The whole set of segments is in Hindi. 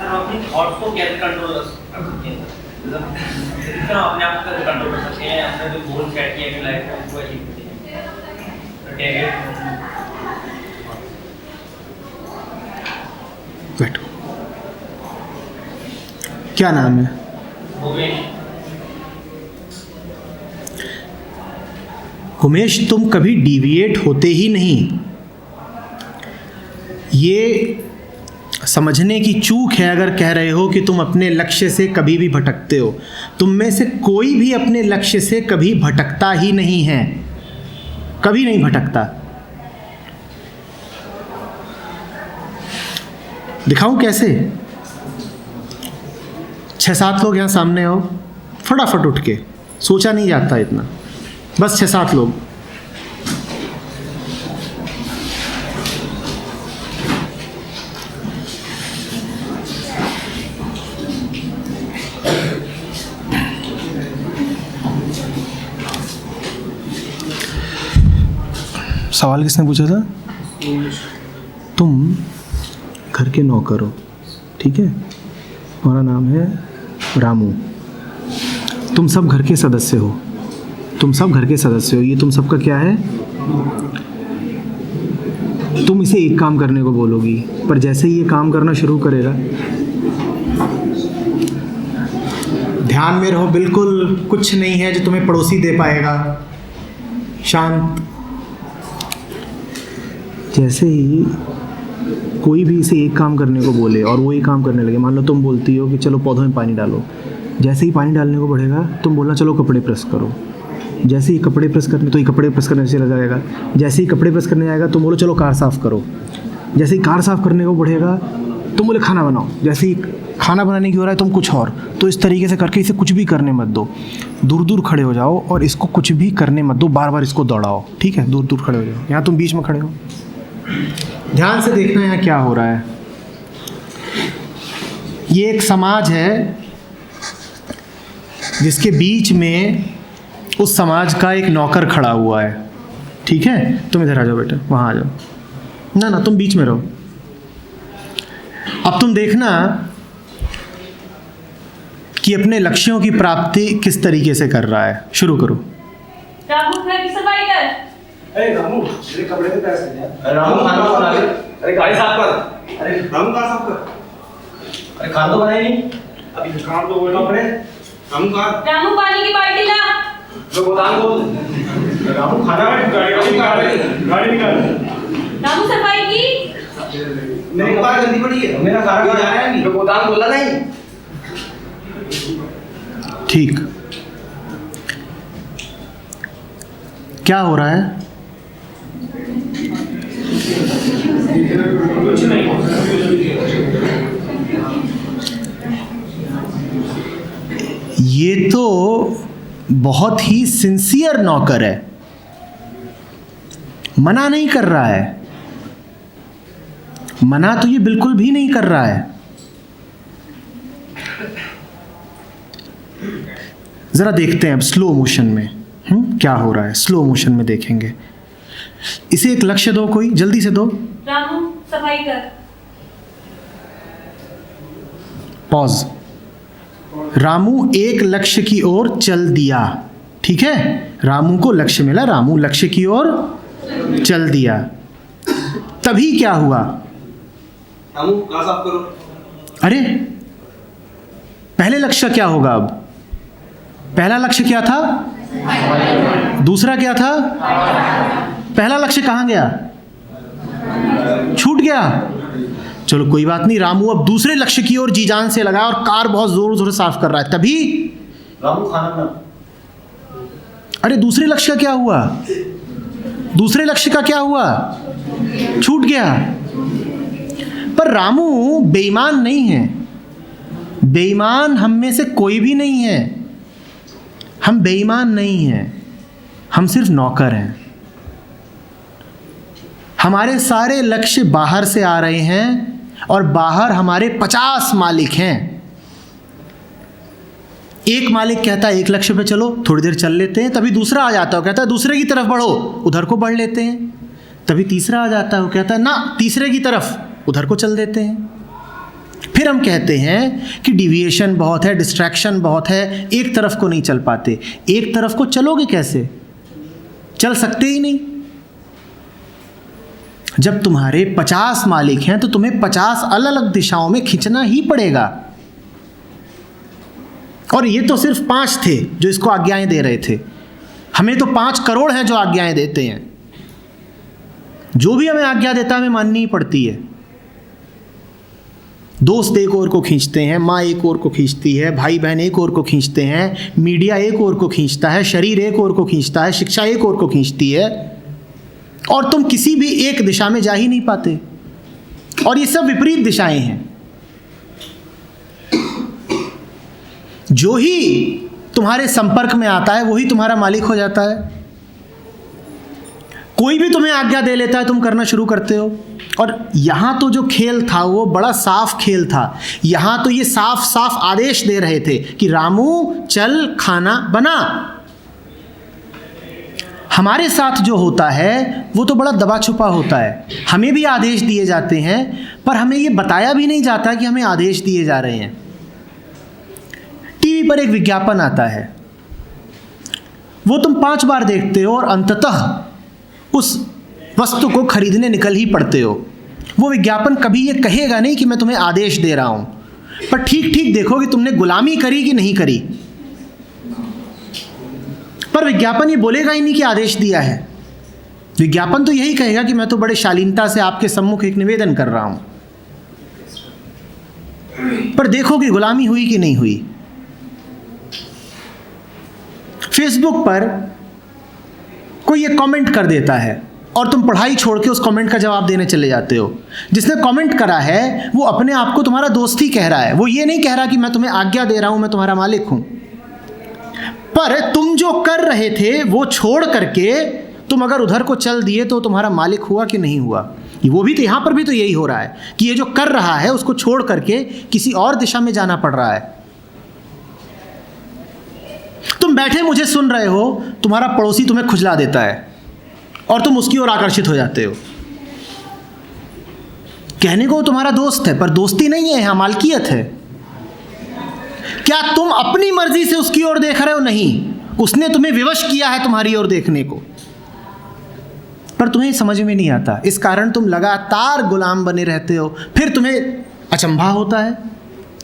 अपने थॉट्स को कैसे कंट्रोल कर सकते हैं? सर अपने आप को कंट्रोल कर सकते हैं, अपने जो गोल सेट किए हैं लाइफ में उसको अचीव करते हैं। बैठो। क्या नाम है? उमेश, तुम कभी डिविएट होते ही नहीं। ये समझने की चूक है अगर कह रहे हो कि तुम अपने लक्ष्य से कभी भी भटकते हो। तुम में से कोई भी अपने लक्ष्य से कभी भटकता ही नहीं है, कभी नहीं भटकता। दिखाऊं कैसे? 6-7 लोग यहाँ सामने हो, फटाफट उठ के, सोचा नहीं जाता इतना, बस 6-7 लोग। सवाल किसने पूछा था? तुम घर के नौकर हो, ठीक है? हमारा नाम है रामू। तुम सब घर के सदस्य हो, तुम सब घर के सदस्य हो। ये तुम सबका क्या है? तुम इसे एक काम करने को बोलोगी, पर जैसे ही ये काम करना शुरू करेगा, ध्यान में रहो, बिल्कुल कुछ नहीं है जो तुम्हें पड़ोसी दे पाएगा। शांत। जैसे ही कोई भी इसे एक काम करने को बोले और वो एक काम करने लगे, मान लो तुम बोलती हो कि चलो पौधों में पानी डालो, जैसे ही पानी डालने को बढ़ेगा तुम बोलना चलो कपड़े प्रेस करो। जैसे ही कपड़े प्रेस करने, तो ये कपड़े प्रेस करने चला जाएगा। जैसे ही कपड़े प्रेस करने जाएगा तुम बोलो चलो कार साफ़ करो। जैसे ही कार साफ़ करने को बढ़ेगा तुम बोले खाना बनाओ। जैसे ही खाना बनाने की हो रहा है तुम कुछ और। तो इस तरीके से करके इसे कुछ भी करने मत दो, दूर दूर खड़े हो जाओ और इसको कुछ भी करने मत दो, बार बार इसको दौड़ाओ, ठीक है? दूर दूर खड़े हो जाओ। यहाँ तुम बीच में खड़े हो, ध्यान से देखना यहाँ क्या हो रहा है। ये एक समाज है जिसके बीच में उस समाज का एक नौकर खड़ा हुआ है, ठीक है? तुम इधर आ जाओ बेटा, वहाँ आ जाओ। ना तुम बीच में रहो। अब तुम देखना कि अपने लक्ष्यों की प्राप्ति किस तरीके से कर रहा है। शुरू करो। रामू घर की सफाई कर। अरे रामू, मेरे कपड़े पे पैसे दे। रामू खाना बना ले। अरे गाड़ी साफ कर। अरे रामू कहाँ साफ कर? अरे खाना तो बनाई नहीं अभी काम तो हुए कपड़े। रामू कहाँ? रामू पानी की बाल्टी ला। जो गोदाम खोल। रामू खाना गाड़ी निकाल। रामू सफाई की। मेरी कपड़ा गंदी पड़ी है, मेरा खाना जा रहा है नहीं। जो गोदाम खोला नहीं। ठीक, क्या हो रहा है? कुछ नहीं। ये तो बहुत ही सिंसियर नौकर है, मना नहीं कर रहा है, मना तो ये बिल्कुल भी नहीं कर रहा है। जरा देखते हैं अब स्लो मोशन में क्या हो रहा है। स्लो मोशन में देखेंगे। इसे एक लक्ष्य दो, कोई जल्दी से दो। रामू सफाई कर। पॉज। रामू एक लक्ष्य की ओर चल दिया, ठीक है? रामू को लक्ष्य मिला, रामू लक्ष्य की ओर चल दिया। तभी क्या हुआ? रामू कहाँ साफ करो? अरे पहले लक्ष्य क्या होगा? अब पहला लक्ष्य क्या था? दूसरा क्या था? पहला लक्ष्य कहाँ गया? छूट गया। चलो कोई बात नहीं, रामू अब दूसरे लक्ष्य की ओर जी जान से लगा और कार बहुत जोर जोर से साफ कर रहा है। तभी रामू खाना बना। अरे दूसरे लक्ष्य का क्या हुआ? दूसरे लक्ष्य का क्या हुआ? छूट गया। पर रामू बेईमान नहीं है। बेईमान हम में से कोई भी नहीं है। हम बेईमान नहीं हैं, हम सिर्फ नौकर हैं। हमारे सारे लक्ष्य बाहर से आ रहे हैं और बाहर हमारे 50 मालिक हैं। एक मालिक कहता है एक लक्ष्य पे चलो, थोड़ी देर चल लेते हैं, तभी दूसरा आ जाता है, कहता है दूसरे की तरफ बढ़ो, उधर को बढ़ लेते हैं। तभी तीसरा आ जाता है, वो कहता है ना तीसरे की तरफ, उधर को चल देते हैं। फिर हम कहते हैं कि डिविएशन बहुत है, डिस्ट्रैक्शन बहुत है, एक तरफ को नहीं चल पाते। एक तरफ को चलोगे कैसे? चल सकते ही नहीं। जब तुम्हारे 50 मालिक हैं तो तुम्हें 50 अलग अलग दिशाओं में खींचना ही पड़ेगा। और ये तो सिर्फ 5 थे जो इसको आज्ञाएं दे रहे थे। हमें तो 5 करोड़ हैं जो आज्ञाएं देते हैं। जो भी हमें आज्ञा देता है हमें माननी ही पड़ती है। दोस्त एक और को खींचते हैं, माँ एक और को खींचती है, भाई बहन एक और को खींचते हैं, मीडिया एक और को खींचता है, शरीर एक और को खींचता है, शिक्षा एक और को खींचती है, और तुम किसी भी एक दिशा में जा ही नहीं पाते। और ये सब विपरीत दिशाएं हैं। जो ही तुम्हारे संपर्क में आता है वही तुम्हारा मालिक हो जाता है। कोई भी तुम्हें आज्ञा दे लेता है, तुम करना शुरू करते हो। और यहां तो जो खेल था वो बड़ा साफ खेल था। यहां तो ये साफ साफ आदेश दे रहे थे कि रामू चल खाना बना। हमारे साथ जो होता है वो तो बड़ा दबा छुपा होता है। हमें भी आदेश दिए जाते हैं पर हमें ये बताया भी नहीं जाता कि हमें आदेश दिए जा रहे हैं। टीवी पर एक विज्ञापन आता है, वो तुम 5 बार देखते हो और अंततः उस वस्तु को खरीदने निकल ही पड़ते हो। वो विज्ञापन कभी ये कहेगा नहीं कि मैं तुम्हें आदेश दे रहा हूं, पर ठीक ठीक देखो कि तुमने गुलामी करी कि नहीं करी। पर विज्ञापन ये बोलेगा ही नहीं कि आदेश दिया है। विज्ञापन तो यही कहेगा कि मैं तो बड़े शालीनता से आपके सम्मुख एक निवेदन कर रहा हूं, पर देखो कि गुलामी हुई कि नहीं हुई। फेसबुक पर कोई ये कमेंट कर देता है और तुम पढ़ाई छोड़ के उस कमेंट का जवाब देने चले जाते हो। जिसने कमेंट करा है वो अपने आप को तुम्हारा दोस्त ही कह रहा है। वो ये नहीं कह रहा कि मैं तुम्हें आज्ञा दे रहा हूं, मैं तुम्हारा मालिक हूं। पर तुम जो कर रहे थे वो छोड़ करके तुम अगर उधर को चल दिए तो तुम्हारा मालिक हुआ कि नहीं हुआ। वो भी तो यहां पर भी तो यही हो रहा है कि ये जो कर रहा है उसको छोड़ करके किसी और दिशा में जाना पड़ रहा है। तुम बैठे मुझे सुन रहे हो, तुम्हारा पड़ोसी तुम्हें खुजला देता है और तुम उसकी ओर आकर्षित हो जाते हो। कहने को तुम्हारा दोस्त है पर दोस्ती नहीं है, यहां मालकियत है। क्या तुम अपनी मर्जी से उसकी ओर देख रहे हो? नहीं, उसने तुम्हें विवश किया है तुम्हारी ओर देखने को, पर तुम्हें समझ में नहीं आता। इस कारण तुम लगातार गुलाम बने रहते हो। फिर तुम्हें अचंभा होता है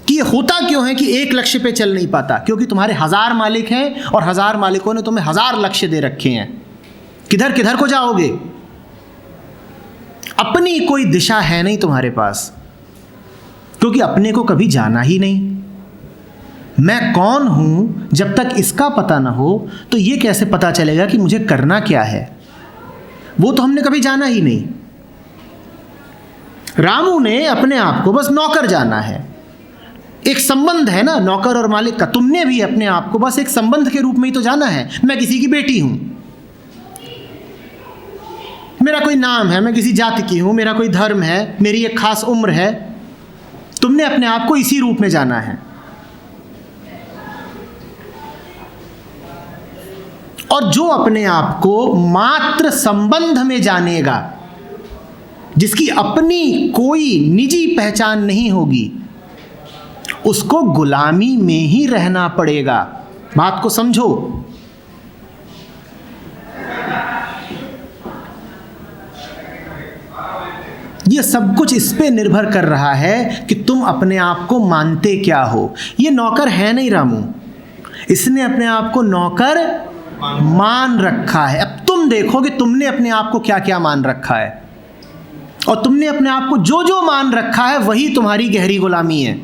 कि ये होता क्यों है कि एक लक्ष्य पे चल नहीं पाता। क्योंकि तुम्हारे 1000 मालिक हैं और 1000 मालिकों ने तुम्हें 1000 लक्ष्य दे रखे हैं। किधर किधर को जाओगे? अपनी कोई दिशा है नहीं तुम्हारे पास, क्योंकि अपने को कभी जाना ही नहीं। मैं कौन हूं जब तक इसका पता ना हो तो ये कैसे पता चलेगा कि मुझे करना क्या है? वो तो हमने कभी जाना ही नहीं। रामू ने अपने आप को बस नौकर जाना है। एक संबंध है ना नौकर और मालिक का। तुमने भी अपने आप को बस एक संबंध के रूप में ही तो जाना है। मैं किसी की बेटी हूं, मेरा कोई नाम है, मैं किसी जाति की हूं, मेरा कोई धर्म है, मेरी एक खास उम्र है। तुमने अपने आप को इसी रूप में जाना है। और जो अपने आप को मात्र संबंध में जानेगा, जिसकी अपनी कोई निजी पहचान नहीं होगी, उसको गुलामी में ही रहना पड़ेगा। बात को समझो। ये सब कुछ इस पे निर्भर कर रहा है कि तुम अपने आप को मानते क्या हो। ये नौकर है नहीं रामू, इसने अपने आप को नौकर मान रखा है। अब तुम देखो कि तुमने अपने आप को क्या क्या मान रखा है, और तुमने अपने आप को जो जो मान रखा है वही तुम्हारी गहरी गुलामी है।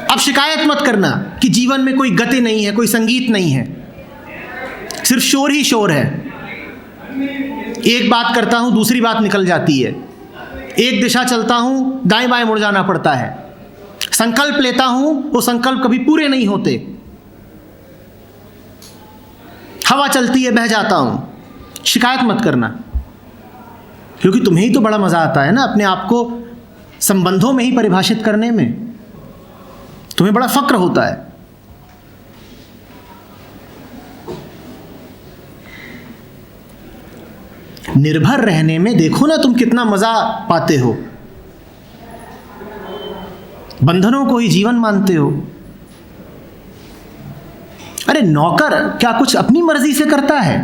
अब शिकायत मत करना कि जीवन में कोई गति नहीं है, कोई संगीत नहीं है, सिर्फ शोर ही शोर है। एक बात करता हूं दूसरी बात निकल जाती है, एक दिशा चलता हूं दाएं बाएं मुड़ जाना पड़ता है, संकल्प लेता हूं वो संकल्प कभी पूरे नहीं होते, हवा चलती है बह जाता हूं। शिकायत मत करना, क्योंकि तुम्हें ही तो बड़ा मजा आता है ना अपने आप को संबंधों में ही परिभाषित करने में। तुम्हें बड़ा फक्र होता है। निर्भर रहने में देखो ना तुम कितना मजा पाते हो। बंधनों को ही जीवन मानते हो। अरे नौकर क्या कुछ अपनी मर्जी से करता है?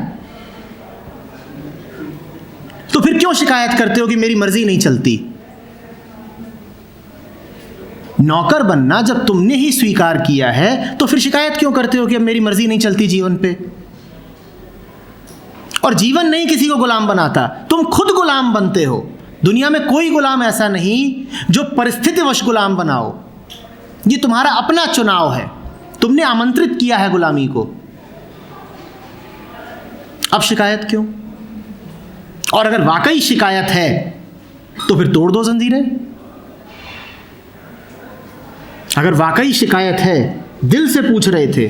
तो फिर क्यों शिकायत करते हो कि मेरी मर्जी नहीं चलती? नौकर बनना जब तुमने ही स्वीकार किया है तो फिर शिकायत क्यों करते हो कि अब मेरी मर्जी नहीं चलती जीवन पे? और जीवन नहीं किसी को गुलाम बनाता, तुम खुद गुलाम बनते हो। दुनिया में कोई गुलाम ऐसा नहीं जो परिस्थितिवश गुलाम बनाओ। ये तुम्हारा अपना चुनाव है, तुमने आमंत्रित किया है गुलामी को। अब शिकायत क्यों? और अगर वाकई शिकायत है तो फिर तोड़ दो जंजीरें। अगर वाकई शिकायत है, दिल से पूछ रहे थे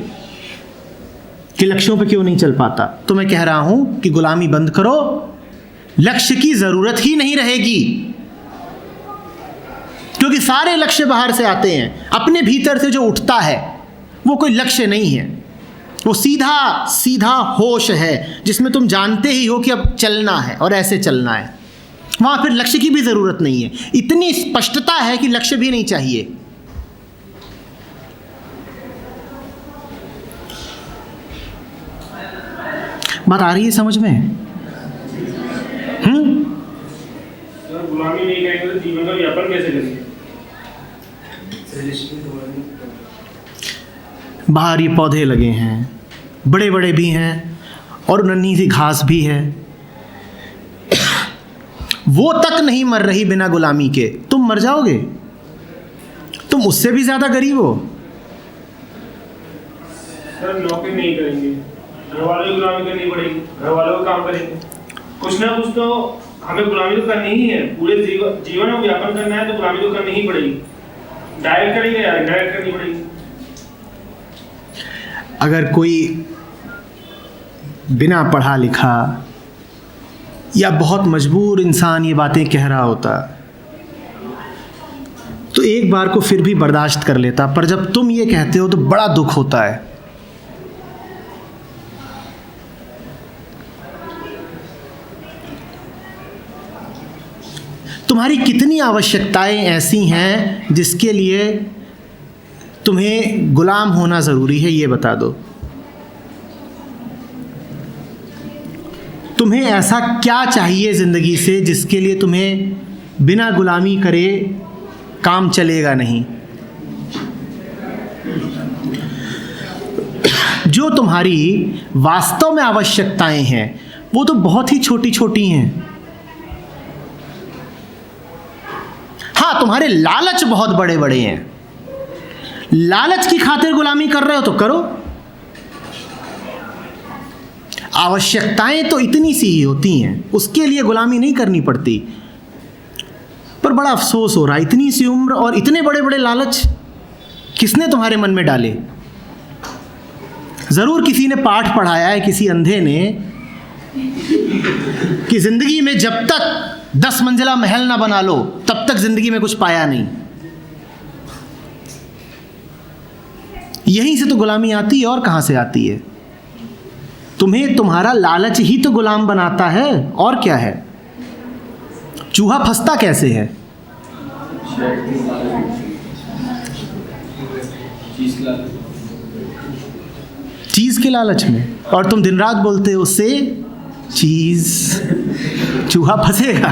कि लक्ष्यों पे क्यों नहीं चल पाता, तो मैं कह रहा हूं कि गुलामी बंद करो, लक्ष्य की जरूरत ही नहीं रहेगी। क्योंकि सारे लक्ष्य बाहर से आते हैं, अपने भीतर से जो उठता है वो कोई लक्ष्य नहीं है, वो सीधा सीधा होश है जिसमें तुम जानते ही हो कि अब चलना है और ऐसे चलना है। वहां फिर लक्ष्य की भी जरूरत नहीं है, इतनी स्पष्टता है कि लक्ष्य भी नहीं चाहिए। बात आ रही है समझ में? गुलामी नहीं करेंगे तो जीवन का व्यापन कैसे करेंगे? बाहर ये पौधे लगे हैं, बड़े बड़े भी हैं और नन्ही सी घास भी है, वो तक नहीं मर रही बिना गुलामी के। तुम मर जाओगे, तुम उससे भी ज्यादा गरीब हो। सर नौकरी नहीं करेंगे, घर वालों की गुलामी करनी पड़ेगी, घर वालों का काम करेंगे, कुछ ना कुछ तो हमें गुलामी तो करनी ही है। पूरे जीवन में व्यापन करना है तो गुलामी तो करनी ही पड़ेगी। डायरेक्ट करेंगे या इनडायरेक्ट करनी पड़ेगी। अगर कोई बिना पढ़ा लिखा या बहुत मजबूर इंसान ये बातें कह रहा होता तो एक बार को फिर भी बर्दाश्त कर लेता, पर जब तुम ये कहते हो तो बड़ा दुख होता है। तुम्हारी कितनी आवश्यकताएं ऐसी हैं जिसके लिए तुम्हें गुलाम होना ज़रूरी है, ये बता दो। तुम्हें ऐसा क्या चाहिए ज़िंदगी से जिसके लिए तुम्हें बिना गुलामी करे काम चलेगा नहीं? जो तुम्हारी वास्तव में आवश्यकताएं हैं वो तो बहुत ही छोटी छोटी हैं। हाँ, तुम्हारे लालच बहुत बड़े बड़े हैं। लालच की खातिर गुलामी कर रहे हो तो करो। आवश्यकताएं तो इतनी सी ही होती हैं, उसके लिए गुलामी नहीं करनी पड़ती। पर बड़ा अफसोस हो रहा है, इतनी सी उम्र और इतने बड़े बड़े लालच किसने तुम्हारे मन में डाले? जरूर किसी ने पाठ पढ़ाया है, किसी अंधे ने, कि जिंदगी में जब तक 10 मंजिला महल ना बना लो तब तक जिंदगी में कुछ पाया नहीं। यहीं से तो गुलामी आती है, और कहां से आती है? तुम्हें तुम्हारा लालच ही तो गुलाम बनाता है, और क्या है? चूहा फंसता कैसे है? चीज के लालच में। और तुम दिन रात बोलते हो उससे चीज, चूहा फंसेगा।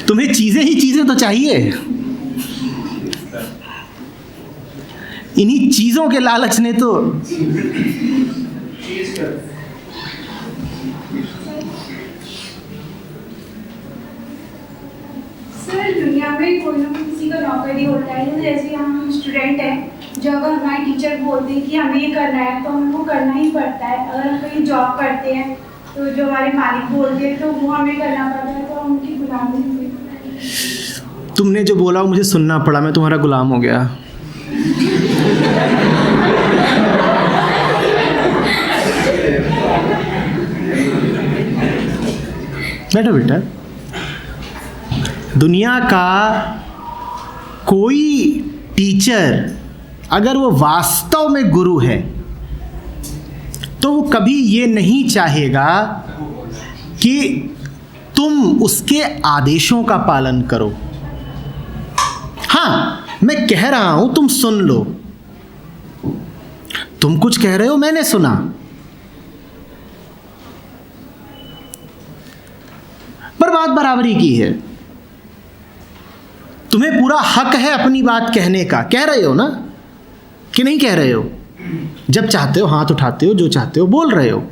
तुम्हें चीजें ही चीजें तो चाहिए। इन्हीं चीजों के लालच ने तो सर दुनिया में कोई ना किसी का नौकरी होता है। जैसे हम स्टूडेंट हैं, जो अगर हमारे टीचर बोलते हैं कि हमें ये करना है तो हमको करना ही पड़ता है। अगर हम कहीं जॉब करते हैं तो जो हमारे मालिक बोलते हैं तो वो हमें करना पड़ता है, तो हम उनकी गुलामी नहीं करते। तुमने जो बोला वो मुझे सुनना पड़ा, मैं तुम्हारा गुलाम हो गया। बैठो बेटा। दुनिया का कोई टीचर अगर वो वास्तव में गुरु है तो वो कभी ये नहीं चाहेगा कि तुम उसके आदेशों का पालन करो। हाँ, मैं कह रहा हूं, तुम सुन लो। तुम कुछ कह रहे हो, मैंने सुना। पर बात बराबरी की है। तुम्हें पूरा हक है अपनी बात कहने का। कह रहे हो ना कि नहीं कह रहे हो? जब चाहते हो हाथ उठाते हो, जो चाहते हो बोल रहे हो।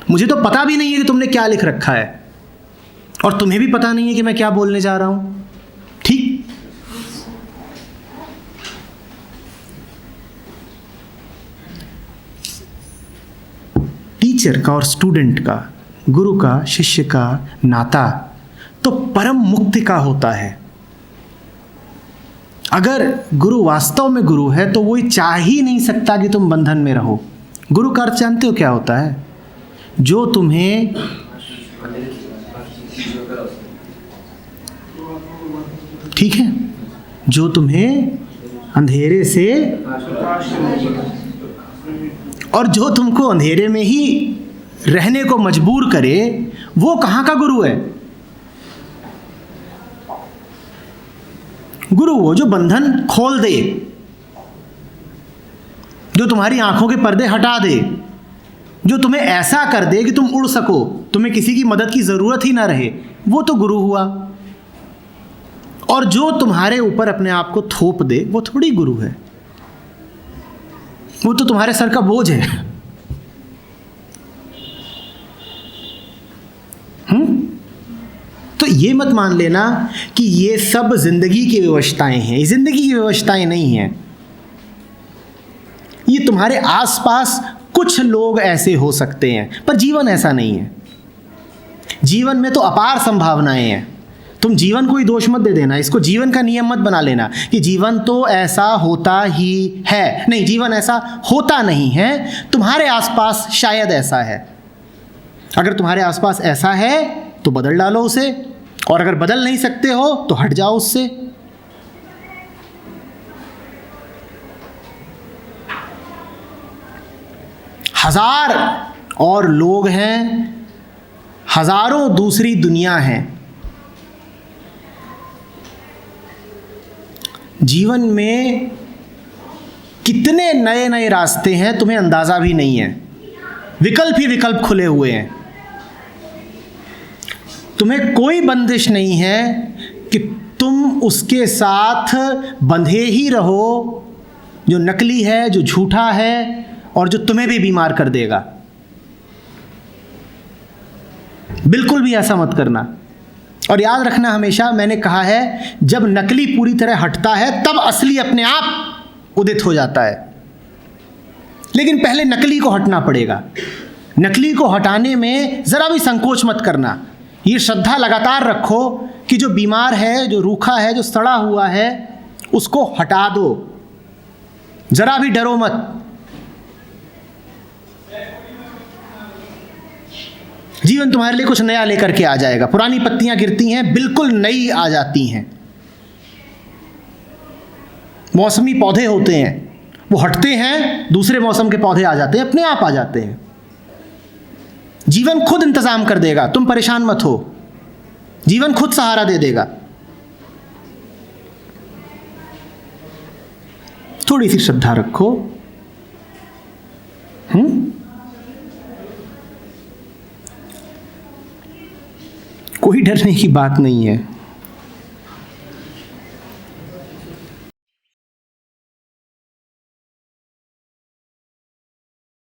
मुझे तो पता भी नहीं है कि तुमने क्या लिख रखा है, और तुम्हें भी पता नहीं है कि मैं क्या बोलने जा रहा हूं। ठीक? टीचर का और स्टूडेंट का, गुरु का शिष्य का नाता तो परम मुक्ति का होता है। अगर गुरु वास्तव में गुरु है तो वो चाह ही नहीं सकता कि तुम बंधन में रहो। गुरु का अर्थ जानते हो क्या होता है? जो तुम्हें ठीक है, जो तुम्हें अंधेरे से और जो तुमको अंधेरे में ही रहने को मजबूर करे, वो कहाँ का गुरु है? गुरु वो जो बंधन खोल दे, जो तुम्हारी आंखों के पर्दे हटा दे, जो तुम्हें ऐसा कर दे कि तुम उड़ सको, तुम्हें किसी की मदद की जरूरत ही ना रहे, वो तो गुरु हुआ। और जो तुम्हारे ऊपर अपने आप को थोप दे, वो थोड़ी गुरु है। वो तो तुम्हारे सर का बोझ है। तो ये मत मान लेना कि ये सब जिंदगी की व्यवस्थाएं हैं। ये जिंदगी की व्यवस्थाएं नहीं हैं। ये तुम्हारे आसपास कुछ लोग ऐसे हो सकते हैं, पर जीवन ऐसा नहीं है। जीवन में तो अपार संभावनाएं हैं। तुम जीवन को ही दोष मत दे देना, इसको जीवन का नियम मत बना लेना कि जीवन तो ऐसा होता ही है। नहीं, जीवन ऐसा होता नहीं है। तुम्हारे आसपास शायद ऐसा है। अगर तुम्हारे आसपास ऐसा है तो बदल डालो उसे, और अगर बदल नहीं सकते हो तो हट जाओ उससे। हजार और लोग हैं, हजारों दूसरी दुनिया है। जीवन में कितने नए नए रास्ते हैं तुम्हें अंदाजा भी नहीं है। विकल्प ही विकल्प खुले हुए हैं। तुम्हें कोई बंदिश नहीं है कि तुम उसके साथ बंधे ही रहो जो नकली है, जो झूठा है और जो तुम्हें भी बीमार कर देगा। बिल्कुल भी ऐसा मत करना। और याद रखना हमेशा, मैंने कहा है, जब नकली पूरी तरह हटता है तब असली अपने आप उदित हो जाता है। लेकिन पहले नकली को हटना पड़ेगा। नकली को हटाने में जरा भी संकोच मत करना। ये श्रद्धा लगातार रखो कि जो बीमार है, जो रूखा है, जो सड़ा हुआ है, उसको हटा दो। जरा भी डरो मत। जीवन तुम्हारे लिए कुछ नया लेकर के आ जाएगा। पुरानी पत्तियां गिरती हैं, बिल्कुल नई आ जाती हैं। मौसमी पौधे होते हैं, वो हटते हैं, दूसरे मौसम के पौधे आ जाते हैं, अपने आप आ जाते हैं। जीवन खुद इंतजाम कर देगा, तुम परेशान मत हो। जीवन खुद सहारा दे देगा। थोड़ी सी श्रद्धा रखो। कोई डरने की बात नहीं है।